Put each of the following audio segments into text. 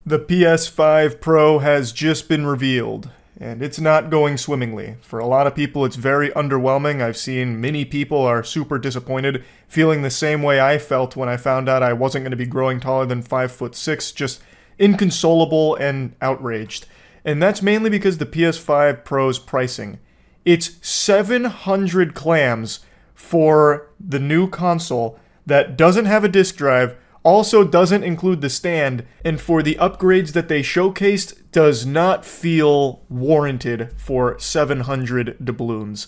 The PS5 Pro has just been revealed, and it's not going swimmingly. For a lot of people, it's very underwhelming. I've seen many people are super disappointed, feeling the same way I felt when I found out I wasn't going to be growing taller than 5'6", just inconsolable and outraged. And that's mainly because the PS5 Pro's pricing. It's 700 clams for the new console that doesn't have a disc drive, also doesn't include the stand, and for the upgrades that they showcased, does not feel warranted for 700 doubloons.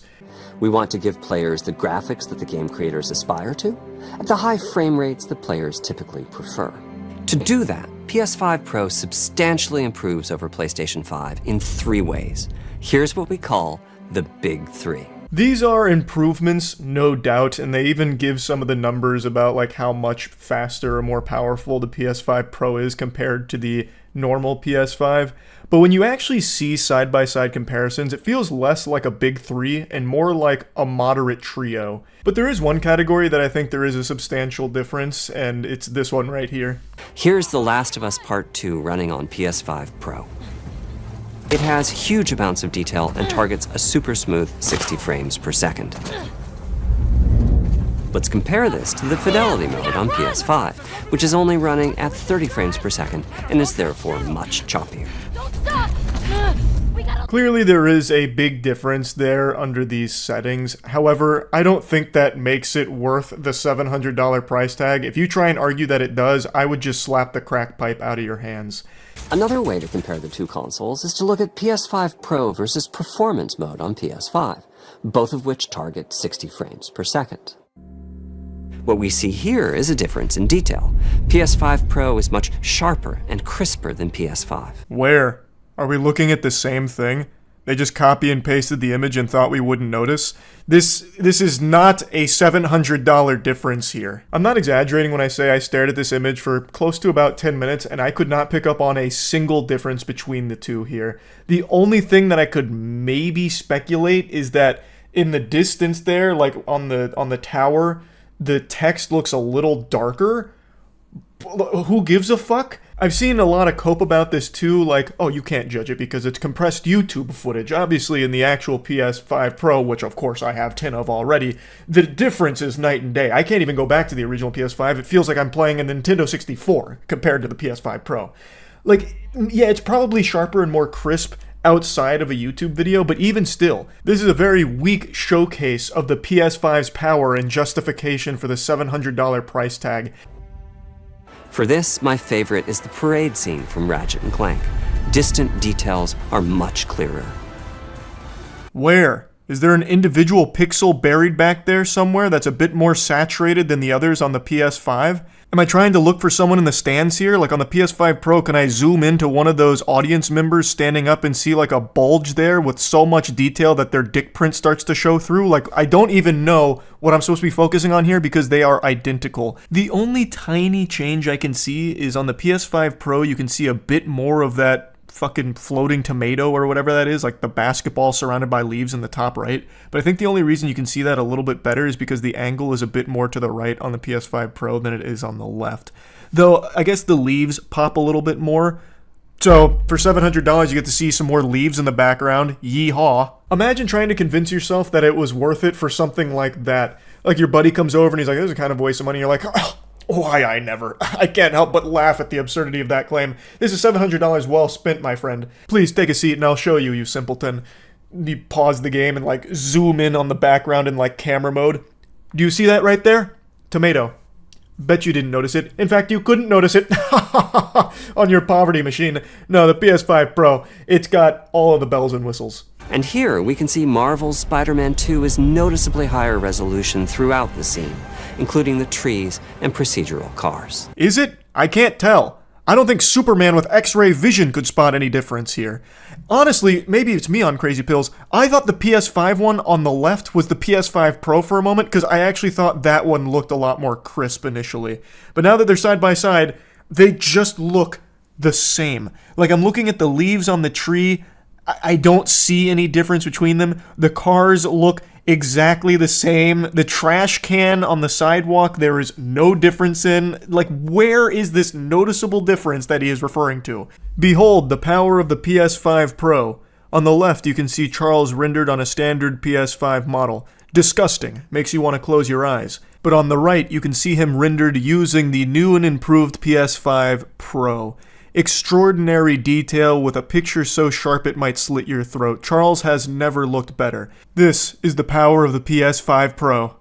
We want to give players the graphics that the game creators aspire to, at the high frame rates that players typically prefer. To do that, PS5 Pro substantially improves over PlayStation 5 in 3 ways. Here's what we call the Big 3. These are improvements, no doubt, and they even give some of the numbers about like how much faster or more powerful the PS5 Pro is compared to the normal PS5. But when you actually see side-by-side comparisons, it feels less like a big 3 and more like a moderate trio. But there is one category that I think there is a substantial difference, and it's this one right here. Here's The Last of Us Part 2 running on PS5 Pro. It has huge amounts of detail and targets a super smooth 60 frames per second. Let's compare this to the fidelity mode on PS5, which is only running at 30 frames per second and is therefore much choppier. Clearly there is a big difference there under these settings. However, I don't think that makes it worth the $700 price tag. If you try and argue that it does, I would just slap the crack pipe out of your hands. Another way to compare the two consoles is to look at PS5 Pro versus Performance mode on PS5, both of which target 60 frames per second. What we see here is a difference in detail. PS5 Pro is much sharper and crisper than PS5. Where? Are we looking at the same thing? They just copy and pasted the image and thought we wouldn't notice? This is not a $700 difference here. I'm not exaggerating when I say I stared at this image for close to about 10 minutes and I could not pick up on a single difference between the two here. The only thing that I could maybe speculate is that in the distance there, like on the tower, the text looks a little darker. Who gives a fuck? I've seen a lot of cope about this too, like, oh, you can't judge it because it's compressed YouTube footage. Obviously, in the actual PS5 Pro, which of course I have 10 of already, the difference is night and day. I can't even go back to the original PS5. It feels like I'm playing a Nintendo 64 compared to the PS5 Pro. Like, yeah, it's probably sharper and more crisp outside of a YouTube video, but even still, this is a very weak showcase of the PS5's power and justification for the $700 price tag. For this, my favorite is the parade scene from Ratchet Clank. Distant details are much clearer. Where? Is there an individual pixel buried back there somewhere that's a bit more saturated than the others on the PS5? Am I trying to look for someone in the stands here? Like on the PS5 Pro, can I zoom into one of those audience members standing up and see like a bulge there with so much detail that their dick print starts to show through? Like, I don't even know what I'm supposed to be focusing on here because they are identical. The only tiny change I can see is on the PS5 Pro, you can see a bit more of that fucking floating tomato or whatever that is, like the basketball surrounded by leaves in the top right. But I think the only reason you can see that a little bit better is because the angle is a bit more to the right on the PS5 Pro than it is on the left. Though, I guess the leaves pop a little bit more. So, for $700, you get to see some more leaves in the background. Yeehaw. Imagine trying to convince yourself that it was worth it for something like that. Like your buddy comes over and he's like, this is kind of a waste of money. You're like, oh, why I never. I can't help but laugh at the absurdity of that claim. This is $700 well spent, my friend. Please take a seat and I'll show you, you simpleton. You pause the game and like zoom in on the background in like camera mode. Do you see that right there? Tomato. Bet you didn't notice it. In fact, you couldn't notice it on your poverty machine. No, the PS5 Pro, it's got all of the bells and whistles. And here we can see Marvel's Spider-Man 2 is noticeably higher resolution throughout the scene, including the trees and procedural cars. Is it? I can't tell. I don't think Superman with X-ray vision could spot any difference here. Honestly, maybe it's me on crazy pills. I thought the PS5 one on the left was the PS5 Pro for a moment because I actually thought that one looked a lot more crisp initially. But now that they're side by side, they just look the same. Like I'm looking at the leaves on the tree. I don't see any difference between them. The cars look exactly the same. The trash can on the sidewalk, there is no difference in. Like, where is this noticeable difference that he is referring to? Behold the power of the PS5 Pro. On the left, you can see Charles rendered on a standard PS5 model. Disgusting. Makes you want to close your eyes. But on the right, you can see him rendered using the new and improved PS5 Pro. Extraordinary detail with a picture so sharp it might slit your throat. Charles has never looked better. This is the power of the PS5 Pro.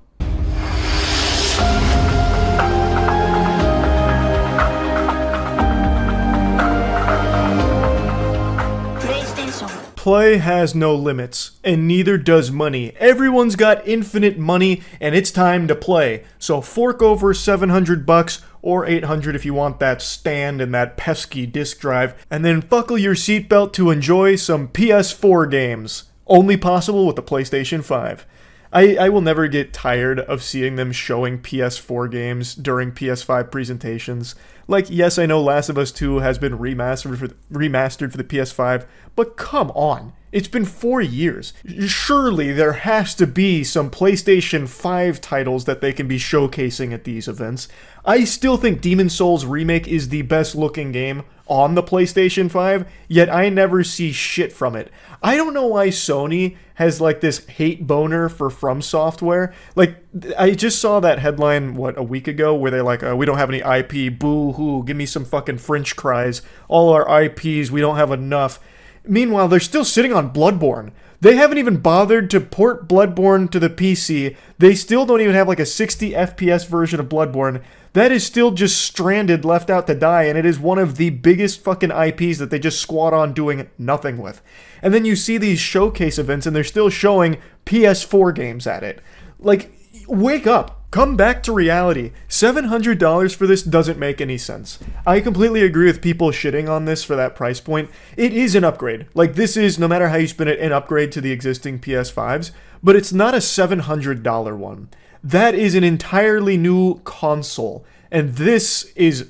Play has no limits, and neither does money. Everyone's got infinite money, and it's time to play. So fork over $700 or $800 if you want that stand and that pesky disk drive, and then buckle your seatbelt to enjoy some PS4 games. Only possible with the PlayStation 5. I will never get tired of seeing them showing PS4 games during PS5 presentations. Like, yes, I know Last of Us 2 has been remastered for the PS5, but come on. It's been 4 years. Surely there has to be some PlayStation 5 titles that they can be showcasing at these events. I still think Demon's Souls Remake is the best looking game on the PlayStation 5, yet I never see shit from it. I don't know why Sony has like this hate boner for From Software. Like, I just saw that headline, a week ago, where they're like, we don't have any IP, boo-hoo, give me some fucking French cries. All our IPs, we don't have enough. Meanwhile, they're still sitting on Bloodborne. They haven't even bothered to port Bloodborne to the PC. They still don't even have like a 60 FPS version of Bloodborne. That is still just stranded, left out to die, and it is one of the biggest fucking IPs that they just squat on doing nothing with. And then you see these showcase events, and they're still showing PS4 games at it. Like, wake up. Come back to reality. $700 for this doesn't make any sense. I completely agree with people shitting on this for that price point. It is an upgrade. Like, this is, no matter how you spin it, an upgrade to the existing PS5s, but it's not a $700 one. That is an entirely new console, and this is,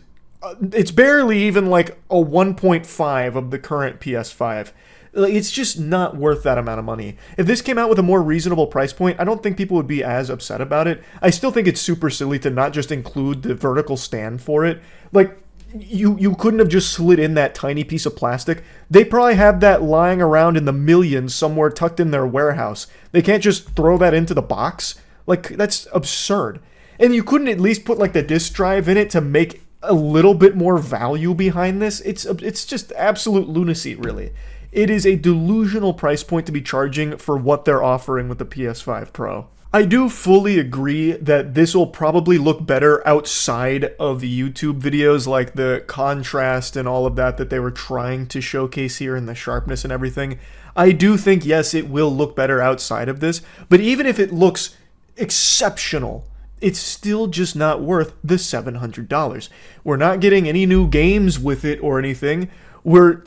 it's barely even like a 1.5 of the current PS5. It's just not worth that amount of money. If this came out with a more reasonable price point, I don't think people would be as upset about it. I still think it's super silly to not just include the vertical stand for it. Like, you couldn't have just slid in that tiny piece of plastic. They probably have that lying around in the millions somewhere tucked in their warehouse. They can't just throw that into the box. Like, that's absurd. And you couldn't at least put like the disk drive in it to make a little bit more value behind this. It's just absolute lunacy, really. It is a delusional price point to be charging for what they're offering with the PS5 Pro. I do fully agree that this will probably look better outside of the YouTube videos, like the contrast and all of that they were trying to showcase here, and the sharpness and everything. I do think, yes, it will look better outside of this, but even if it looks exceptional, it's still just not worth the $700. We're not getting any new games with it or anything. We're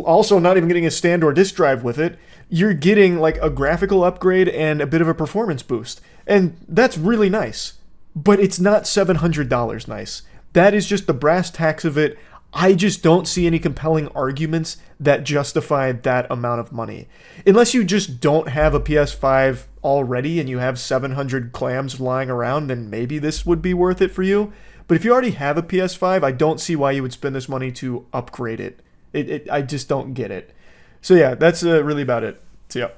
also not even getting a stand or disk drive with it. You're getting like a graphical upgrade and a bit of a performance boost. And that's really nice. But it's not $700 nice. That is just the brass tacks of it. I just don't see any compelling arguments that justify that amount of money. Unless you just don't have a PS5 already and you have 700 clams lying around, then maybe this would be worth it for you. But if you already have a PS5, I don't see why you would spend this money to upgrade it. I just don't get it. So yeah, that's really about it. See ya.